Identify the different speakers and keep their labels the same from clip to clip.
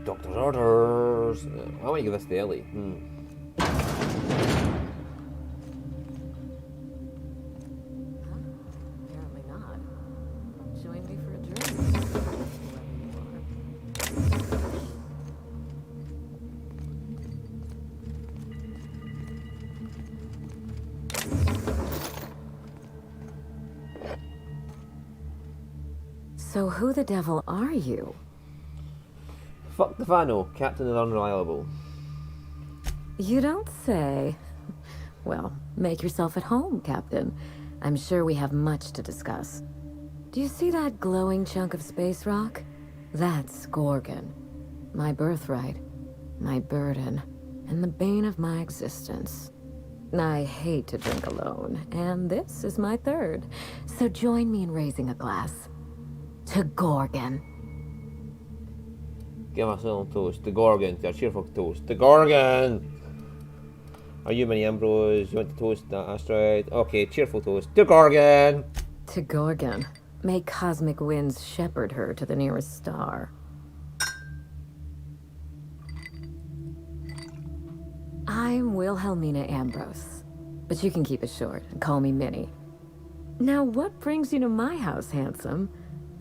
Speaker 1: Doctor's orders. I want to give this to Ellie.
Speaker 2: Apparently not. Join me for a drink. Whoever you are. So who the devil are you?
Speaker 1: Fuck the Fano, Captain of the Unreliable.
Speaker 2: You don't say. Well, make yourself at home, Captain. I'm sure we have much to discuss. Do you see that glowing chunk of space rock? That's Gorgon. My birthright, my burden, and the bane of my existence. I hate to drink alone, and this is my third. So join me in raising a glass. To Gorgon.
Speaker 1: Give us a little toast. The Gorgon, to a cheerful toast. The Gorgon! Are you Mini Ambrose? You want to toast that asteroid? Okay, cheerful toast. The Gorgon!
Speaker 2: To Gorgon. May cosmic winds shepherd her to the nearest star. I'm Wilhelmina Ambrose, but you can keep it short and call me Minnie. Now, what brings you to my house, handsome?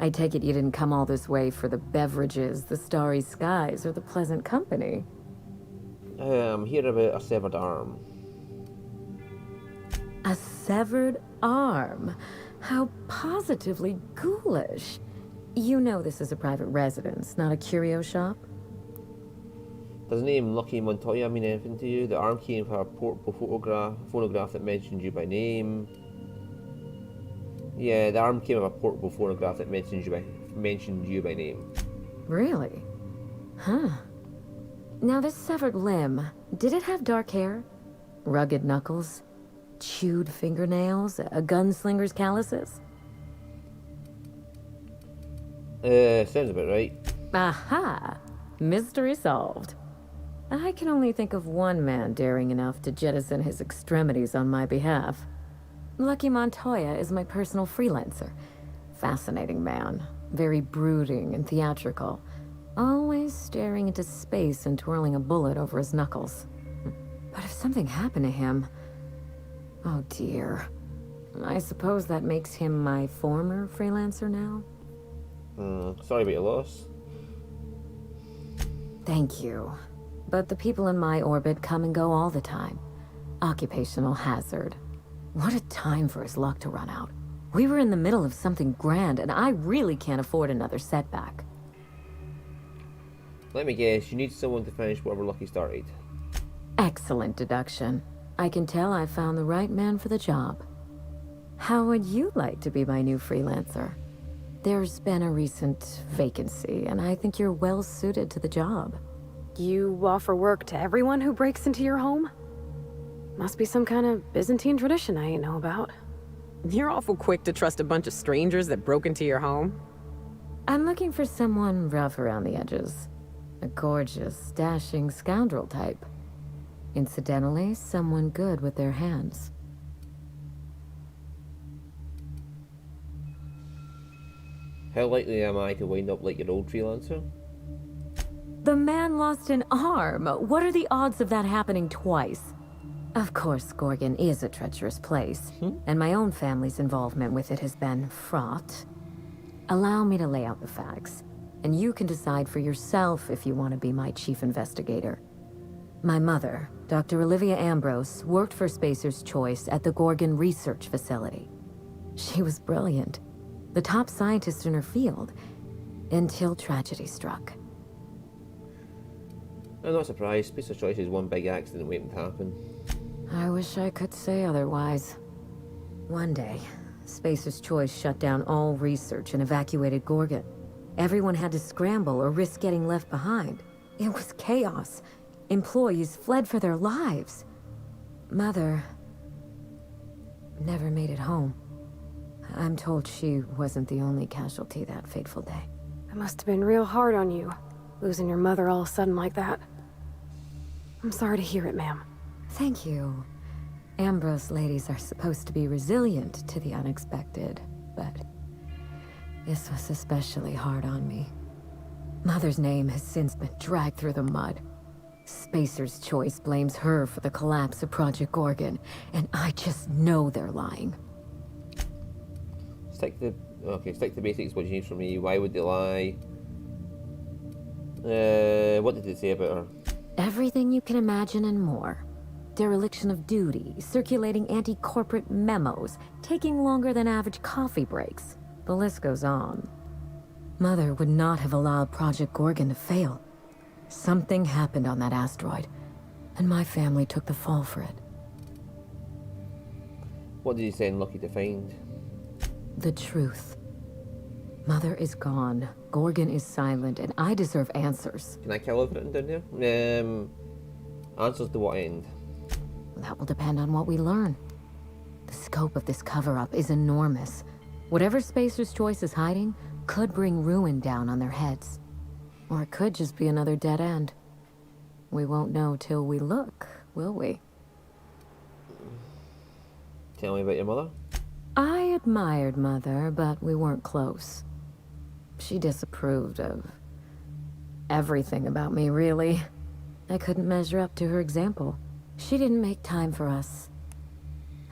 Speaker 2: I take it you didn't come all this way for the beverages, the starry skies, or the pleasant company.
Speaker 1: I'm here about a severed arm.
Speaker 2: A severed arm? How positively ghoulish. You know this is a private residence, not a curio shop?
Speaker 1: Does the name Lucky Montoya mean anything to you? The arm came from a portable phonograph that mentioned you by name. Yeah, the arm came from a portable phonograph that mentioned you by name.
Speaker 2: Really? Huh. Now this severed limb, did it have dark hair? Rugged knuckles? Chewed fingernails? A gunslinger's calluses?
Speaker 1: Sounds about right.
Speaker 2: Aha! Mystery solved. I can only think of one man daring enough to jettison his extremities on my behalf. Lucky Montoya is my personal freelancer. Fascinating man. Very brooding and theatrical. Always staring into space and twirling a bullet over his knuckles. But if something happened to him... Oh dear. I suppose that makes him my former freelancer now?
Speaker 1: Sorry about your loss.
Speaker 2: Thank you. But the people in my orbit come and go all the time. Occupational hazard. What a time for his luck to run out. We were in the middle of something grand, and I really can't afford another setback.
Speaker 1: Let me guess, you need someone to finish whatever Lucky started.
Speaker 2: Excellent deduction. I can tell I found the right man for the job. How would you like to be my new freelancer? There's been a recent vacancy, and I think you're well suited to the job.
Speaker 3: You offer work to everyone who breaks into your home? Must be some kind of Byzantine tradition I ain't know about.
Speaker 4: You're awful quick to trust a bunch of strangers that broke into your home.
Speaker 2: I'm looking for someone rough around the edges. A gorgeous, dashing scoundrel type. Incidentally, someone good with their hands.
Speaker 1: How likely am I to wind up like your old freelancer?
Speaker 2: The man lost an arm. What are the odds of that happening twice? Of course, Gorgon is a treacherous place, and my own family's involvement with it has been fraught. Allow me to lay out the facts, and you can decide for yourself if you want to be my chief investigator. My mother, Dr. Olivia Ambrose, worked for Spacer's Choice at the Gorgon Research Facility. She was brilliant, the top scientist in her field, until tragedy struck.
Speaker 1: I'm not surprised. Spacer's Choice is one big accident waiting to happen.
Speaker 2: I wish I could say otherwise. One day, Spacer's Choice shut down all research and evacuated Gorgon. Everyone had to scramble or risk getting left behind. It was chaos. Employees fled for their lives. Mother never made it home. I'm told she wasn't the only casualty that fateful day.
Speaker 3: It must have been real hard on you, losing your mother all of a sudden like that. I'm sorry to hear it, ma'am.
Speaker 2: Thank you. Ambrose ladies are supposed to be resilient to the unexpected, but this was especially hard on me. Mother's name has since been dragged through the mud. Spacer's Choice blames her for the collapse of Project Gorgon, and I just know they're lying.
Speaker 1: Stick to basics. What do you need from me? Why would they lie? What did they say about her?
Speaker 2: Everything you can imagine and more. Dereliction of duty, circulating anti-corporate memos, taking longer than average coffee breaks. The list goes on. Mother would not have allowed Project Gorgon to fail. Something happened on that asteroid, and my family took the fall for it.
Speaker 1: What did you say in Lucky to find?
Speaker 2: The truth. Mother is gone, Gorgon is silent, and I deserve answers.
Speaker 1: Can I kill everything down there? Answers to what end?
Speaker 2: That will depend on what we learn. The scope of this cover-up is enormous. Whatever Spacer's Choice is hiding could bring ruin down on their heads. Or it could just be another dead end. We won't know till we look, will we?
Speaker 1: Tell me about your mother.
Speaker 2: I admired Mother, but we weren't close. She disapproved of everything about me, really. I couldn't measure up to her example. She didn't make time for us.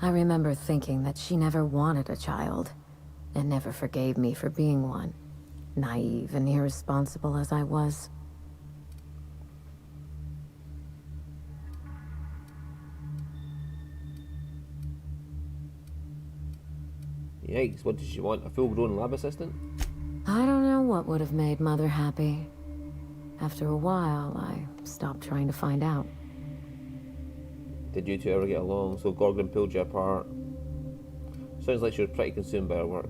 Speaker 2: I remember thinking that she never wanted a child, and never forgave me for being one, naive and irresponsible as I was.
Speaker 1: Yikes, what did she want? A full-grown lab assistant?
Speaker 2: I don't know what would have made Mother happy. After a while, I stopped trying to find out.
Speaker 1: Did you two ever get along? So Gorgon pulled you apart. Sounds like she was pretty consumed by her work.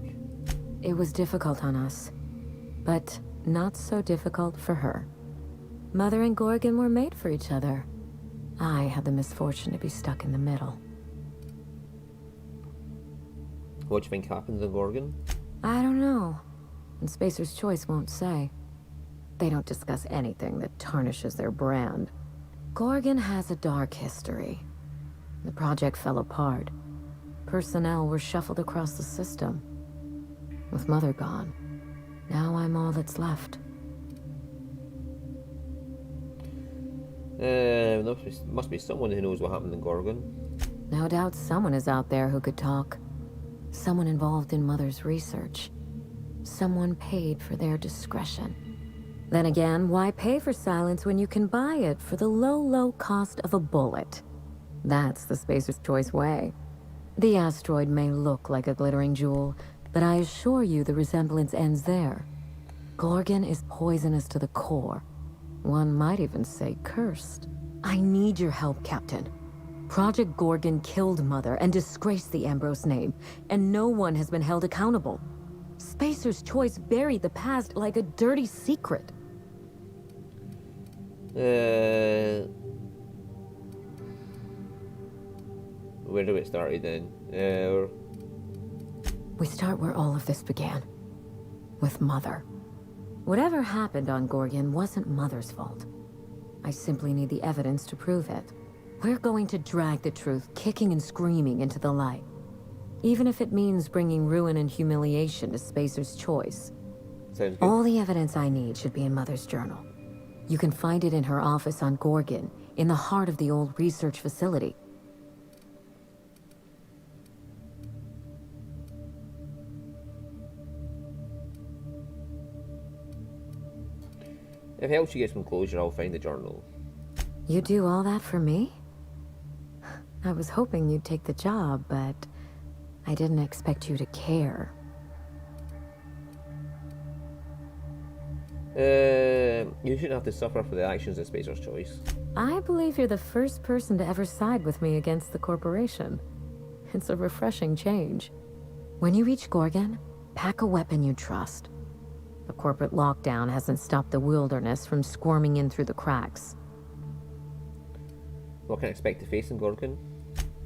Speaker 2: It was difficult on us, but not so difficult for her. Mother and Gorgon were made for each other. I had the misfortune to be stuck in the middle.
Speaker 1: What do you think happens in Gorgon?
Speaker 2: I don't know, and Spacer's Choice won't say. They don't discuss anything that tarnishes their brand. Gorgon has a dark history. The project fell apart. Personnel were shuffled across the system. With Mother gone, now I'm all that's left.
Speaker 1: There must be someone who knows what happened in Gorgon.
Speaker 2: No doubt someone is out there who could talk. Someone involved in Mother's research. Someone paid for their discretion. Then again, why pay for silence when you can buy it for the low, low cost of a bullet? That's the Spacer's Choice way. The asteroid may look like a glittering jewel, but I assure you the resemblance ends there. Gorgon is poisonous to the core. One might even say cursed. I need your help, Captain. Project Gorgon killed Mother and disgraced the Ambrose name, and no one has been held accountable. Spacer's Choice buried the past like a dirty secret.
Speaker 1: Where do we start then?
Speaker 2: We start where all of this began. With Mother. Whatever happened on Gorgon wasn't Mother's fault. I simply need the evidence to prove it. We're going to drag the truth, kicking and screaming, into the light. Even if it means bringing ruin and humiliation to Spacer's Choice.
Speaker 1: Sounds good.
Speaker 2: All the evidence I need should be in Mother's journal. You can find it in her office on Gorgon, in the heart of the old research facility.
Speaker 1: If it helps you get some closure, I'll find the journal.
Speaker 2: You do all that for me? I was hoping you'd take the job, but I didn't expect you to care.
Speaker 1: You shouldn't have to suffer for the actions of Spacer's Choice.
Speaker 2: I believe you're the first person to ever side with me against the corporation. It's a refreshing change. When you reach Gorgon, pack a weapon you trust. The corporate lockdown hasn't stopped the wilderness from squirming in through the cracks.
Speaker 1: What can I expect to face in Gorgon?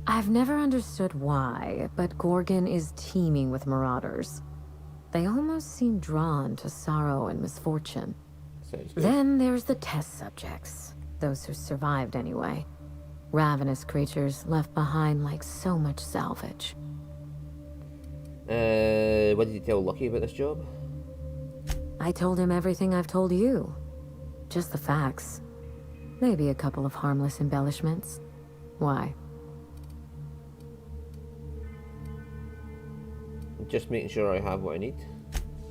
Speaker 2: I've never understood why, but Gorgon is teeming with marauders. They almost seem drawn to sorrow and misfortune.
Speaker 1: Sounds good.
Speaker 2: Then there's the test subjects, those who survived anyway. Ravenous creatures left behind like so much salvage.
Speaker 1: What did you tell Lucky about this job?
Speaker 2: I told him everything I've told you. Just the facts. Maybe a couple of harmless embellishments. Why?
Speaker 1: Just making sure I have what I need.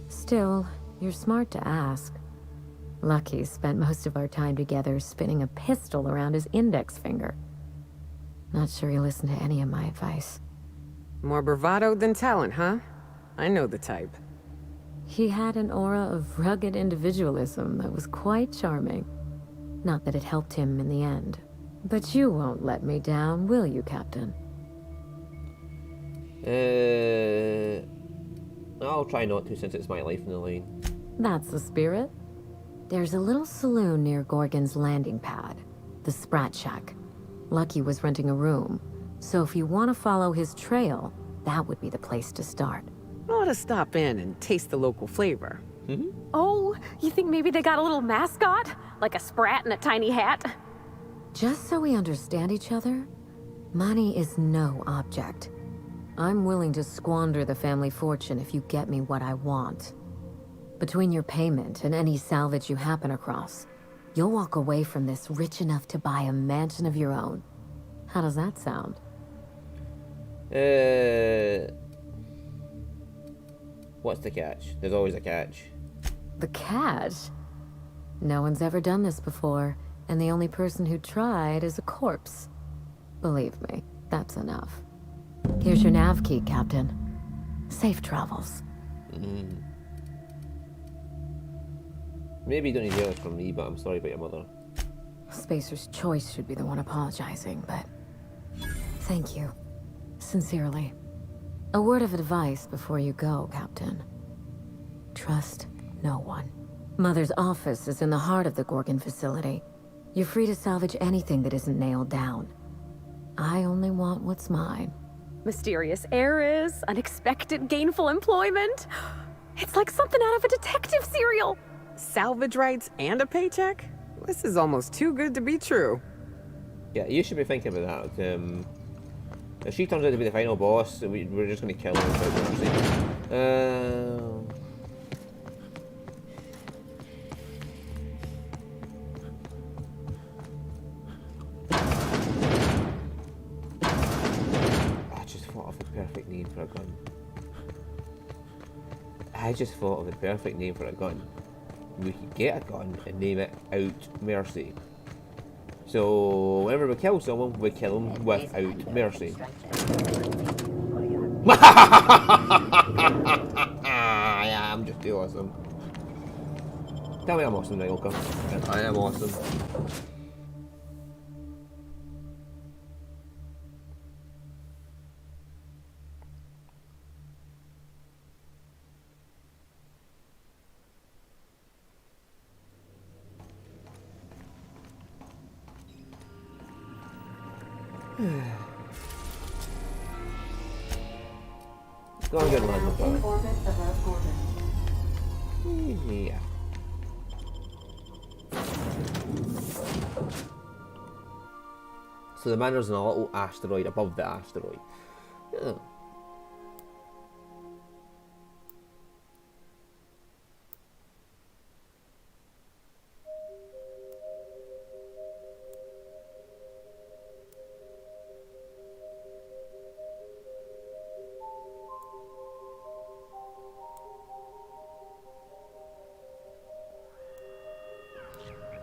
Speaker 2: Still, you're smart to ask. Lucky spent most of our time together spinning a pistol around his index finger. Not sure he listened to any of my advice.
Speaker 4: More bravado than talent, huh? I know the type.
Speaker 2: He had an aura of rugged individualism that was quite charming. Not that it helped him in the end. But you won't let me down, will you, Captain?
Speaker 1: I'll try not to since it's my life in the line.
Speaker 2: That's the spirit. There's a little saloon near Gorgon's landing pad, the Sprat Shack. Lucky was renting a room, so if you want to follow his trail, that would be the place to start.
Speaker 4: Ought to stop in and taste the local flavor.
Speaker 3: Oh, you think maybe they got a little mascot? Like a sprat in a tiny hat?
Speaker 2: Just so we understand each other, money is no object. I'm willing to squander the family fortune if you get me what I want. Between your payment and any salvage you happen across, you'll walk away from this rich enough to buy a mansion of your own. How does that sound?
Speaker 1: What's the catch? There's always a catch.
Speaker 2: The catch? No one's ever done this before, and the only person who tried is a corpse. Believe me, that's enough. Here's your nav key, Captain. Safe travels.
Speaker 1: Maybe you don't need to hear this from me, but I'm sorry about your mother.
Speaker 2: Spacer's Choice should be the one apologizing, but... Thank you. Sincerely. A word of advice before you go, Captain. Trust no one. Mother's office is in the heart of the Gorgon facility. You're free to salvage anything that isn't nailed down. I only want what's mine.
Speaker 3: Mysterious heiress, unexpected gainful employment. It's like something out of a detective serial.
Speaker 4: Salvage rights and a paycheck? This is almost too good to be true.
Speaker 1: Yeah, you should be thinking about that. If she turns out to be the final boss, we're just going to kill her without mercy. I just thought of the perfect name for a gun. We could get a gun and name it Out Mercy. So whenever we kill someone, we kill them without mercy. Yeah, I'm just too awesome. Tell me I'm awesome, Nyoka. I am awesome. Go and get land with that.
Speaker 5: Orbit above Gorgon.
Speaker 1: Yeah. So the manor's in a little asteroid above the asteroid. Yeah.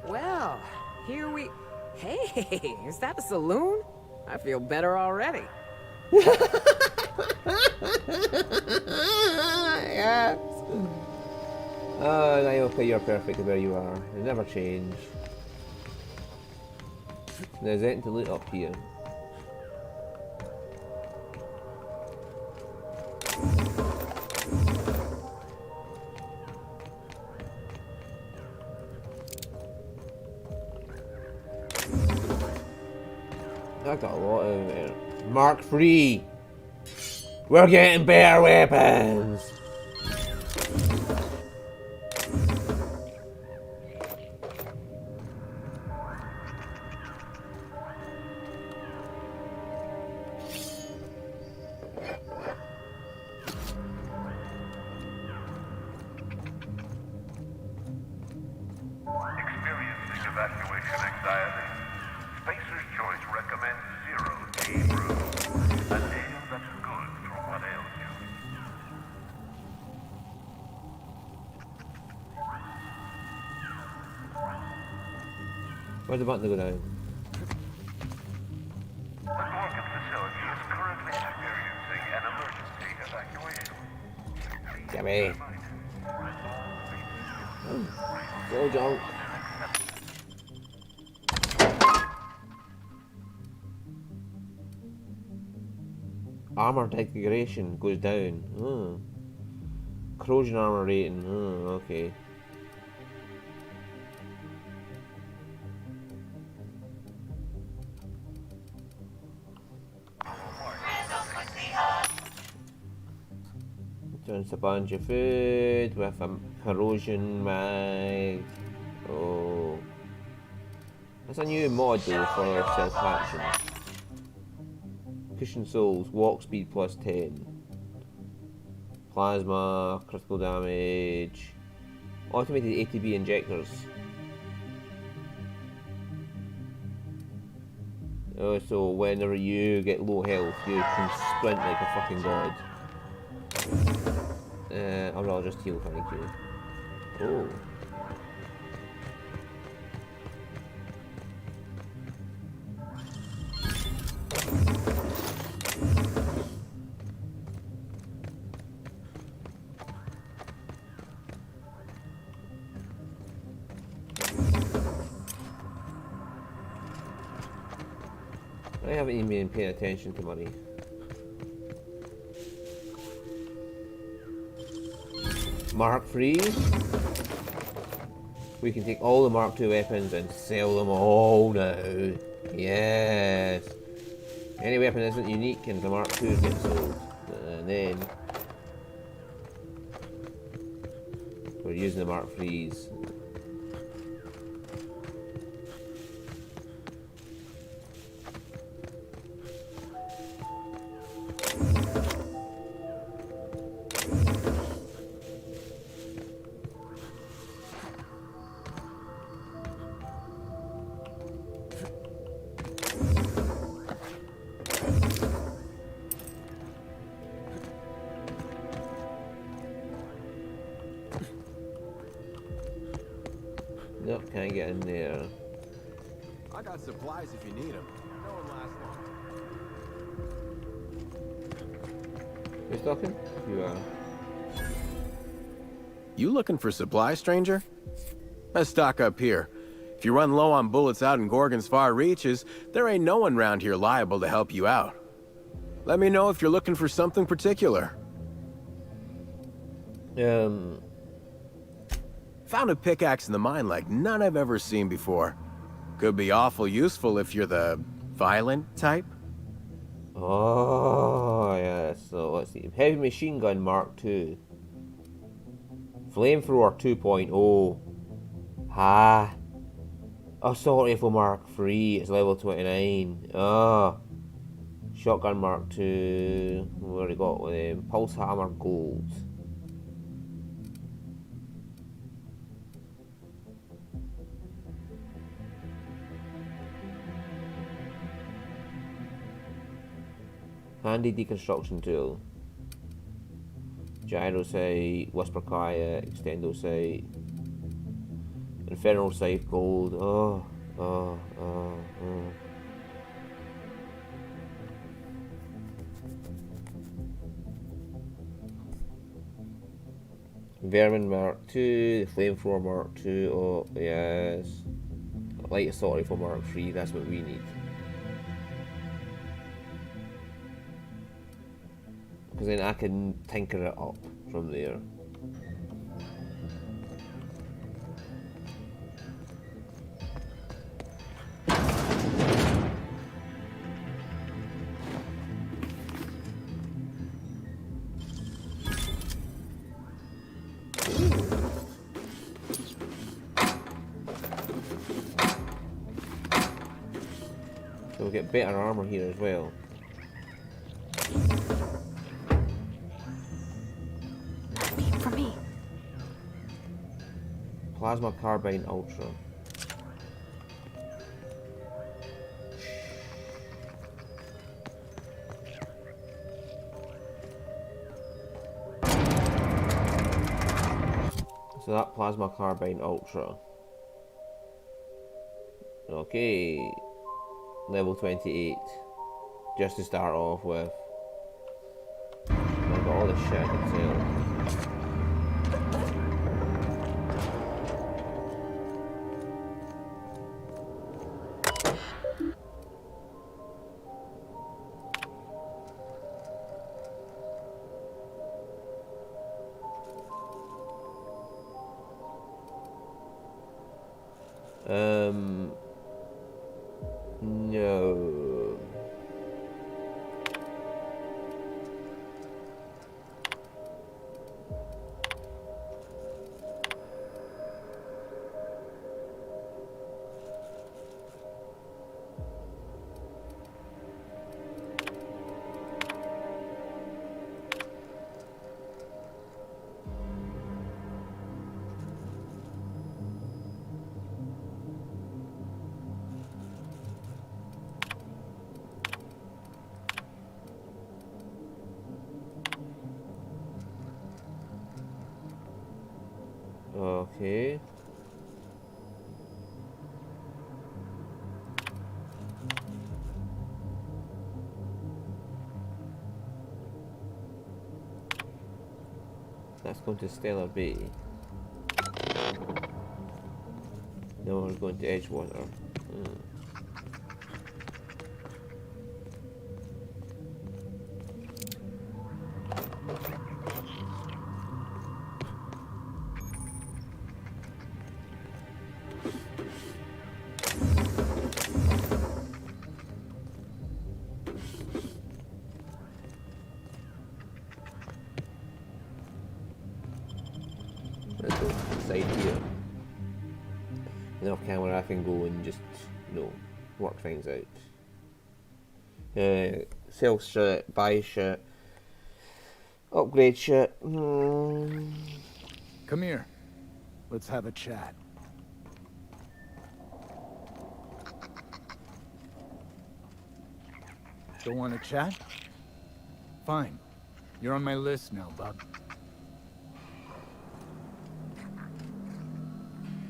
Speaker 4: Well, here we... Hey, is that a saloon? I feel better already.
Speaker 1: Yes. Oh, Nyoka, you're perfect where you are. You never change. There's anything to loot up here. I got a lot of Mark III. We're getting better weapons.
Speaker 5: evacuation anxiety? Spacer's Choice recommends Zero D Brew. A ale that's good for what ails you.
Speaker 1: Where's the button to go down?
Speaker 5: The Gorgon facility is currently experiencing an emergency evacuation.
Speaker 1: Gimme. Go, junk. Armor degradation goes down. Oh. Corrosion armor rating. Oh, okay. Turns a bunch of food with a corrosion mag. Oh. That's a new mod though for self-action. Cushion souls, walk speed plus 10. Plasma, critical damage. Automated ATB injectors. Oh, so whenever you get low health, you can sprint like a fucking god. I'll just heal, thank you. Oh. I haven't even been paying attention to money. Mark III. We can take all the Mark II weapons and sell them all now. Yes. Any weapon isn't unique and the Mark II gets sold. And then we're using the Mark IIIs. Nope, can't get in there.
Speaker 6: I got supplies if you need them. No one lasts long.
Speaker 1: Who's talking? You are.
Speaker 6: You looking for supplies, stranger? Let's stock up here. If you run low on bullets out in Gorgon's far reaches, there ain't no one round here liable to help you out. Let me know if you're looking for something particular. Found a pickaxe in the mine like none I've ever seen before. Could be awful useful if you're the violent type.
Speaker 1: Oh, yeah, so let's see. Heavy machine gun Mark II. Flamethrower 2.0. Ha. Assault rifle Mark III. It's level 29. Ah. Shotgun Mark II. We already got them. Pulse hammer gold. Handy deconstruction tool. Gyro sight, whisper quiet, extendo sight, infernal sight gold. Oh. Vermin Mark II, the flamethrower Mark II. Oh yes, light assault rifle Mark III. That's what we need. Because then I can tinker it up from there. So we'll get better armor here as well.
Speaker 3: For me.
Speaker 1: Plasma Carbine Ultra. So that plasma carbine ultra. Okay. Level 28. Just to start off with. I've got all this shit I can sell. No. Okay. That's going to Stellar Bay. Now we're going to Edgewater. Let's go inside here. Enough camera I can go and just, you know, work things out. Sell shit, buy shit, upgrade shit.
Speaker 7: Come here. Let's have a chat. Don't want to chat? Fine. You're on my list now, bub.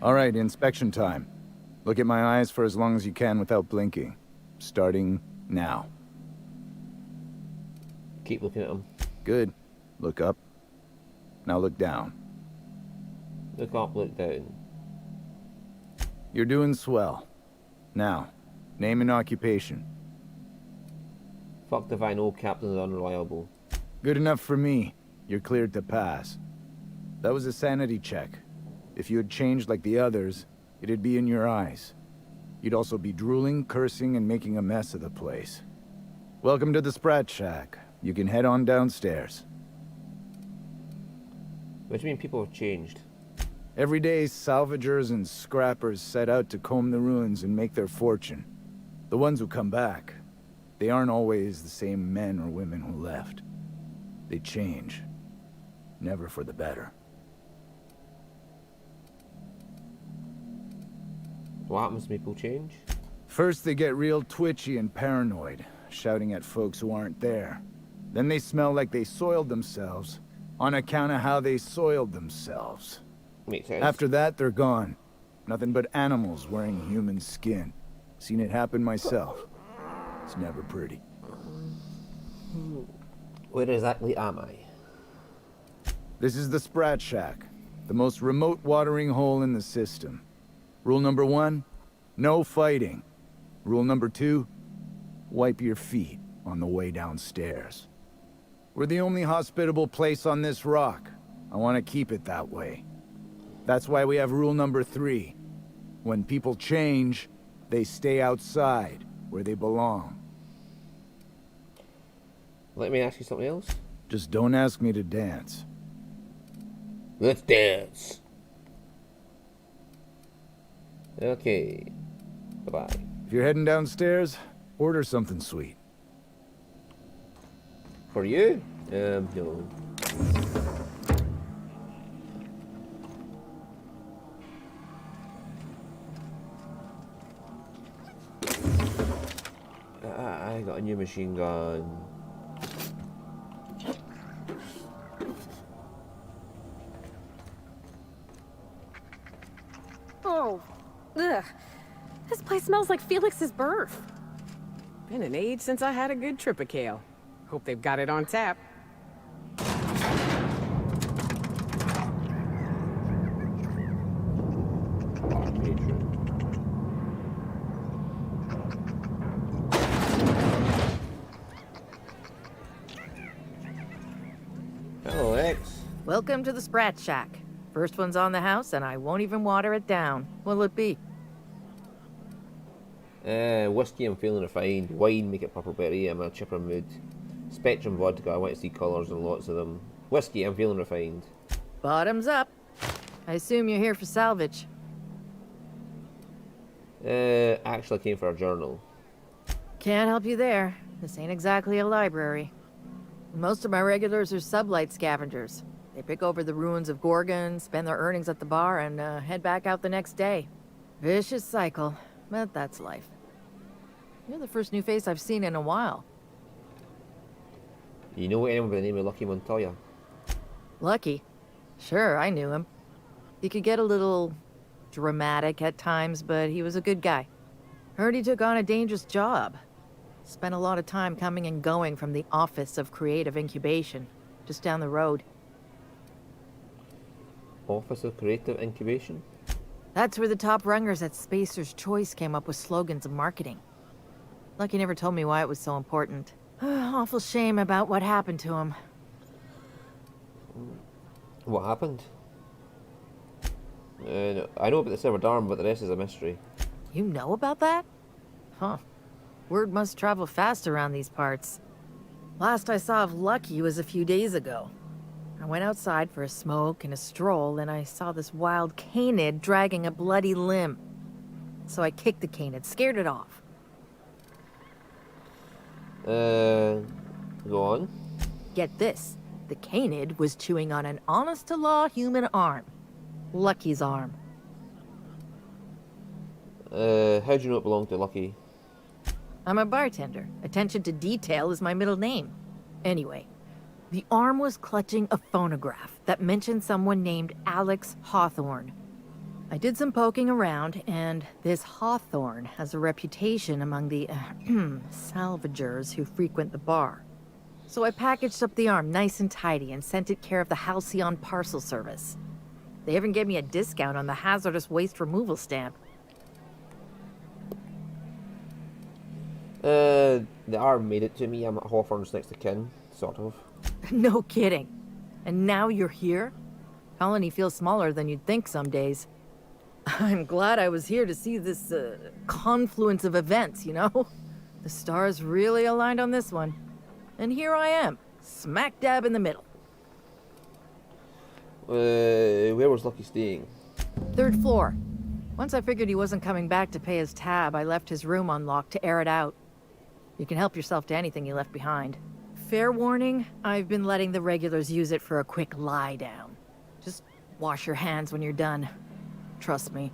Speaker 7: All right, inspection time. Look at my eyes for as long as you can without blinking. Starting now.
Speaker 1: Keep looking at them.
Speaker 7: Good. Look up. Now look down.
Speaker 1: Look up, look down.
Speaker 7: You're doing swell. Now, name and occupation.
Speaker 1: Fuck if I know Captain's unreliable.
Speaker 7: Good enough for me. You're cleared to pass. That was a sanity check. If you had changed like the others, it'd be in your eyes. You'd also be drooling, cursing, and making a mess of the place. Welcome to the Sprat Shack. You can head on downstairs.
Speaker 1: What do you mean people have changed?
Speaker 7: Every day, salvagers and scrappers set out to comb the ruins and make their fortune. The ones who come back, they aren't always the same men or women who left. They change. Never for the better.
Speaker 1: What happens when people change?
Speaker 7: First, they get real twitchy and paranoid, shouting at folks who aren't there. Then they smell like they soiled themselves, on account of how they soiled themselves.
Speaker 1: Makes sense.
Speaker 7: After that, they're gone. Nothing but animals wearing human skin. Seen it happen myself. It's never pretty.
Speaker 1: Where exactly am I?
Speaker 7: This is the Sprat Shack, the most remote watering hole in the system. Rule number 1, no fighting. Rule number 2, wipe your feet on the way downstairs. We're the only hospitable place on this rock. I want to keep it that way. That's why we have rule number 3. When people change, they stay outside, where they belong.
Speaker 1: Let me ask you something else.
Speaker 7: Just don't ask me to dance.
Speaker 1: Let's dance. Okay. Bye-bye.
Speaker 7: If you're heading downstairs, order something sweet.
Speaker 1: For you? No. I got a new machine gun.
Speaker 3: Oh, ugh. This place smells like Felix's birth.
Speaker 4: Been an age since I had a good trip of kale. Hope they've got it on tap.
Speaker 1: Hello, X.
Speaker 8: Welcome to the Sprat Shack. First one's on the house, and I won't even water it down. What'll it be?
Speaker 1: Whiskey, I'm feeling refined. Wine, make it purple-berry, I'm in a chipper mood. Spectrum vodka, I want to see colours and lots of them. Whiskey, I'm feeling refined.
Speaker 8: Bottoms up. I assume you're here for salvage.
Speaker 1: Actually, I came for a journal.
Speaker 8: Can't help you there. This ain't exactly a library. Most of my regulars are sublight scavengers. They pick over the ruins of Gorgon, spend their earnings at the bar, and head back out the next day. Vicious cycle, but that's life. You're the first new face I've seen in a while.
Speaker 1: You know anyone by the name of Lucky Montoya?
Speaker 8: Lucky? Sure, I knew him. He could get a little dramatic at times, but he was a good guy. Heard he took on a dangerous job. Spent a lot of time coming and going from the Office of Creative Incubation, just down the road.
Speaker 1: Office of Creative Incubation?
Speaker 8: That's where the top rungers at Spacer's Choice came up with slogans and marketing. Lucky never told me why it was so important. Awful shame about what happened to him.
Speaker 1: What happened? I know about the Severed Arm, but the rest is a mystery.
Speaker 8: You know about that? Huh. Word must travel fast around these parts. Last I saw of Lucky was a few days ago. I went outside for a smoke and a stroll, and I saw this wild canid dragging a bloody limb. So I kicked the canid, scared it off.
Speaker 1: Go on.
Speaker 8: Get this. The canid was chewing on an honest-to-law human arm. Lucky's arm.
Speaker 1: How do you know it belonged to Lucky?
Speaker 8: I'm a bartender. Attention to detail is my middle name. Anyway, the arm was clutching a phonograph that mentioned someone named Alex Hawthorne. I did some poking around, and this Hawthorne has a reputation among the salvagers who frequent the bar. So I packaged up the arm nice and tidy and sent it care of the Halcyon Parcel Service. They even gave me a discount on the hazardous waste removal stamp.
Speaker 1: The arm made it to me. I'm at Hawthorne's next of kin, sort of.
Speaker 8: No kidding. And now you're here? Colony feels smaller than you'd think some days. I'm glad I was here to see this confluence of events, you know? The stars really aligned on this one. And here I am, smack dab in the middle.
Speaker 1: Where was Lucky staying?
Speaker 8: 3rd floor. Once I figured he wasn't coming back to pay his tab, I left his room unlocked to air it out. You can help yourself to anything you left behind. Fair warning, I've been letting the regulars use it for a quick lie down. Just wash your hands when you're done. Trust me.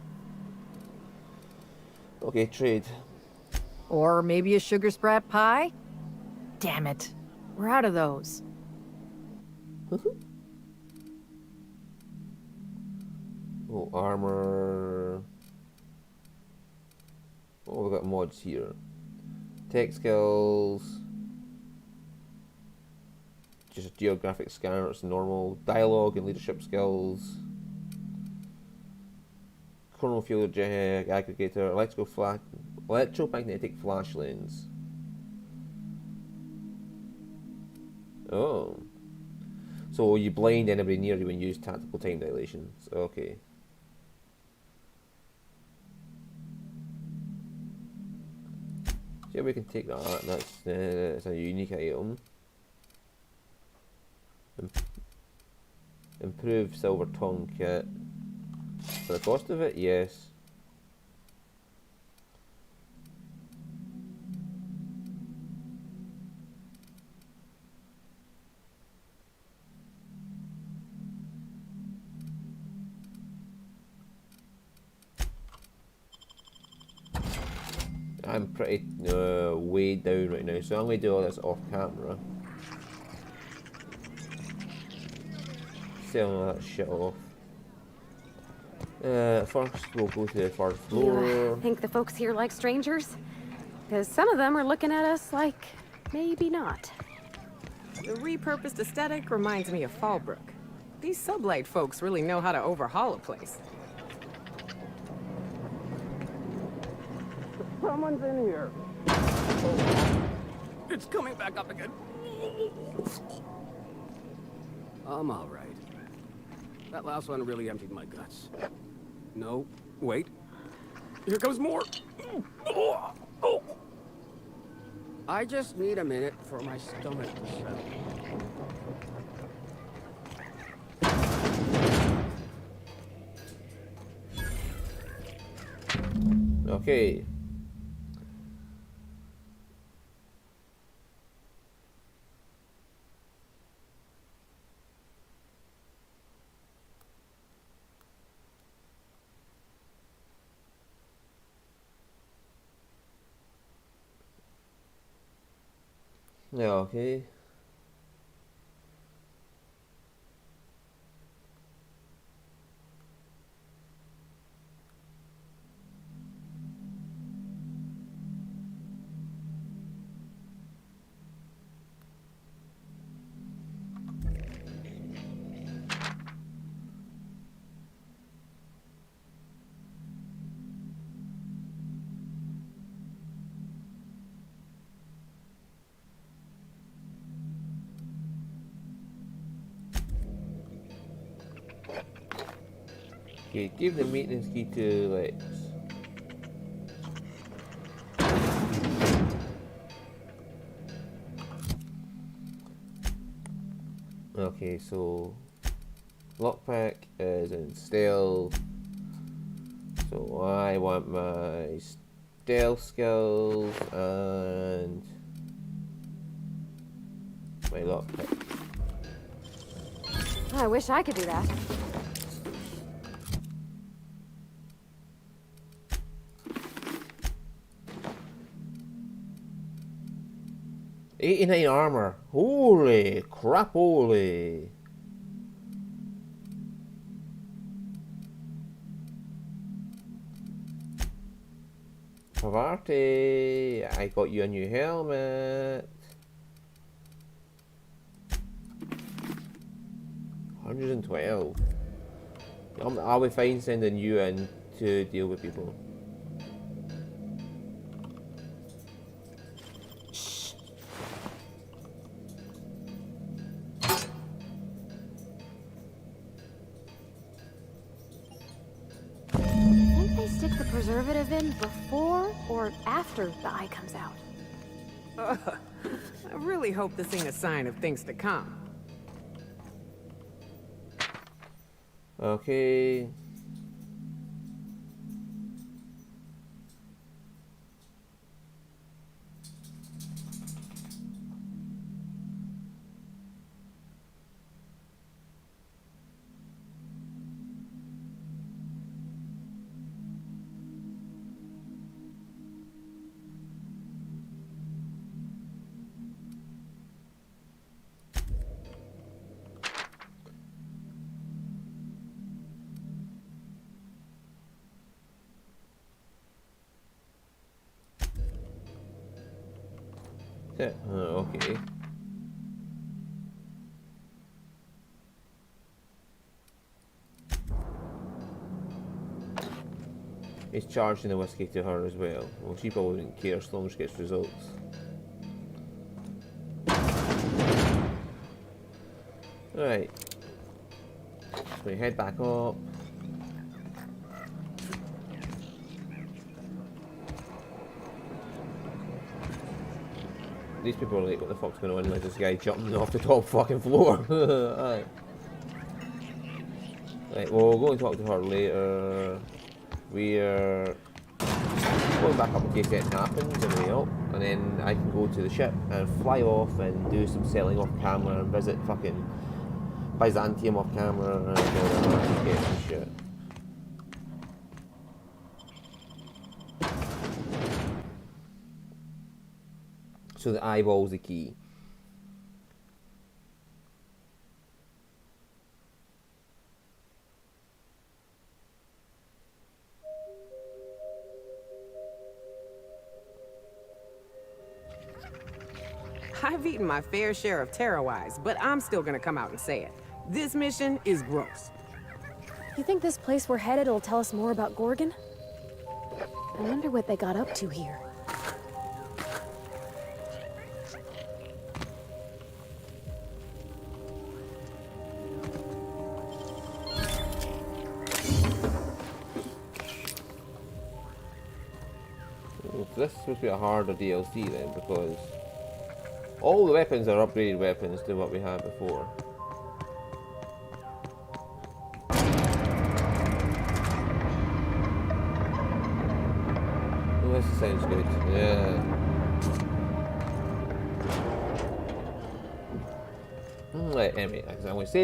Speaker 1: Okay, trade.
Speaker 8: Or maybe a sugar sprat pie? Damn it. We're out of those.
Speaker 1: Oh, armor. Oh, we've got mods here. Tech skills. Just a geographic scanner, it's normal. Dialogue and leadership skills. Chronofield aggregator, electromagnetic flash lens. Oh. So you blind anybody near you when you use tactical time dilations. Okay. Yeah, we can take that. That's a unique item. Improved silver tongue kit. For the cost of it, yes. I'm pretty way down right now, so I'm going to do all this off camera. Selling all that shit off. First, we'll go to the first
Speaker 3: You
Speaker 1: floor.
Speaker 3: think the folks here like strangers? Because some of them are looking at us like maybe not.
Speaker 4: The repurposed aesthetic reminds me of Fallbrook. These sublight folks really know how to overhaul a place.
Speaker 9: Someone's in here. It's coming back up again. I'm all right. That last one really emptied my guts. No, wait. Here comes more. I just need a minute for my stomach to settle.
Speaker 1: Okay. Yeah, okay. Okay, give the maintenance key to Lex. Okay, so lockpick is in stealth. So I want my stealth skills and my lockpick.
Speaker 3: I wish I could do that.
Speaker 1: '89 armor. Holy crap, holy. Parvati, I got you a new helmet. 112. I'll be fine sending you in to deal with people.
Speaker 3: Think they stick the preservative in before or after the eye comes out?
Speaker 4: I really hope this ain't a sign of things to come.
Speaker 1: Okay. Yeah, okay. He's charging the whiskey to her as well. Well, she probably wouldn't care as long as she gets results. Right. So we head back up. These people are like, what the fuck's going on? Like this guy jumping off the top fucking floor. Aye. Right, we'll go and talk to her later. We're going back up in case anything happens on the way up, and then I can go to the ship and fly off and do some selling off camera and visit fucking Byzantium off camera and all that and get some shit. So the eyeball's the key.
Speaker 4: I've eaten my fair share of Terrawise, but I'm still gonna come out and say it. This mission is gross.
Speaker 3: You think this place we're headed will tell us more about Gorgon? I wonder what they got up to here.
Speaker 1: So this is supposed to be a harder DLC then, because all the weapons are upgraded weapons to what we had before. Oh, this sounds good. Yeah. Right, anyway, I'm going to say